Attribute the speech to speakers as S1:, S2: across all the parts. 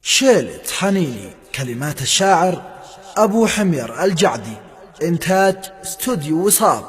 S1: شيلة حنيني، كلمات الشاعر أبو حمير الجعدي، إنتاج استوديو وصال.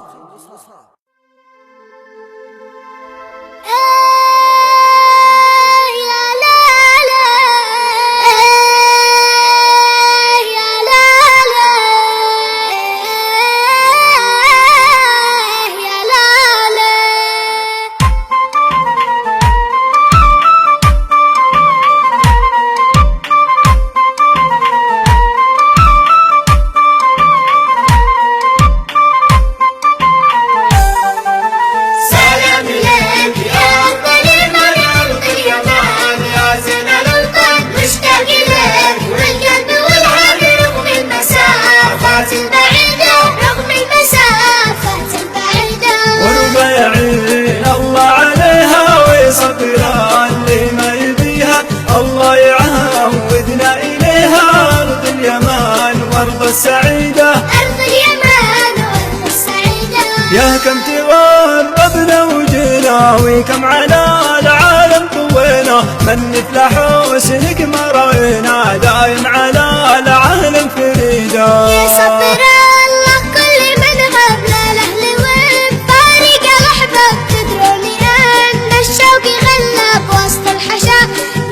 S2: الله يعودنا إليها أرض اليمان وأرض السعيدة،
S3: أرض اليمان وأرض السعيدة.
S2: يا كم تغربنا وجينا وكم على العالم طوينا، من مثل حسنك ما رأينا دايم على العالم فريدة.
S3: يا ستر الله كل من غاب لأهل وفارق الأحباب، تدروني أن الشوق غلب وسط الحشا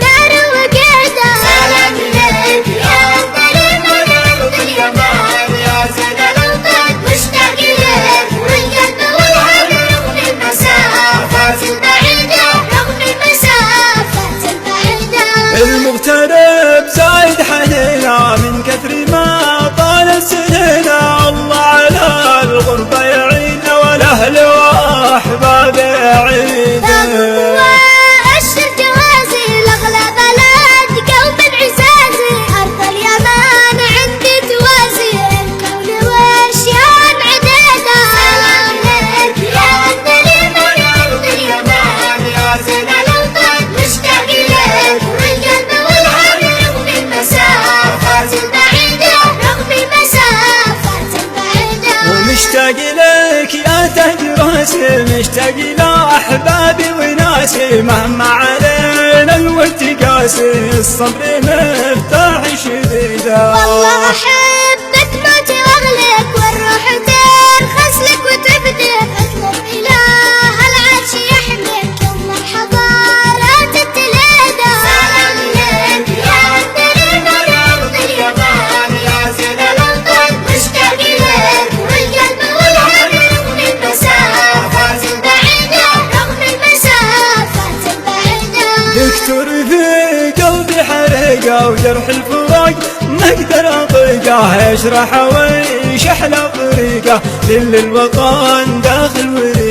S3: نار وقيدة. سلام لك يا أفضل من أرض اليمان يا زين الأوطان، مشتاق لك والقلب والعين رغم المسافات البعيدة، رغم المسافات البعيدة.
S2: المغترب زايد حنينا من كثر ما طال السنينا، الله على الغربة يعيننا والأهل وأحباب يعيننا.
S3: أشر جوازي لأغلى بلد قلب عزازي، أرض اليمان عندي توازي الكون وأشياء عديدة. سلام لك يا أرض اليمان أرض اليمان يا زين الأوطان، مشتاق لك والقلب والعين رغم المسافات البعيدة، رغم المسافات البعيدة.
S2: ومشتاق لك يا تاج راسي، مشتاق لأحبابي وناسي، مهما علينا الوقت قاسي الصبر مفتاح شديدة.
S3: والله أحبك موتي وأغلك والروح ترخص لك وتبدك، أطلب إله العرش يحميك يوم الحضارات التليدة. سلام لك يا أرض اليمان أرض اليمان يا زين الأوطان، مشتاق لك والقلب والعين رغم المسافات البعيدة، رغم المسافات البعيدة.
S2: دكتور في قلبي حرقة وجرح الفراق ما اقدر اطيقه، يشرح ويشحن طريقه للوطن داخل وريقه.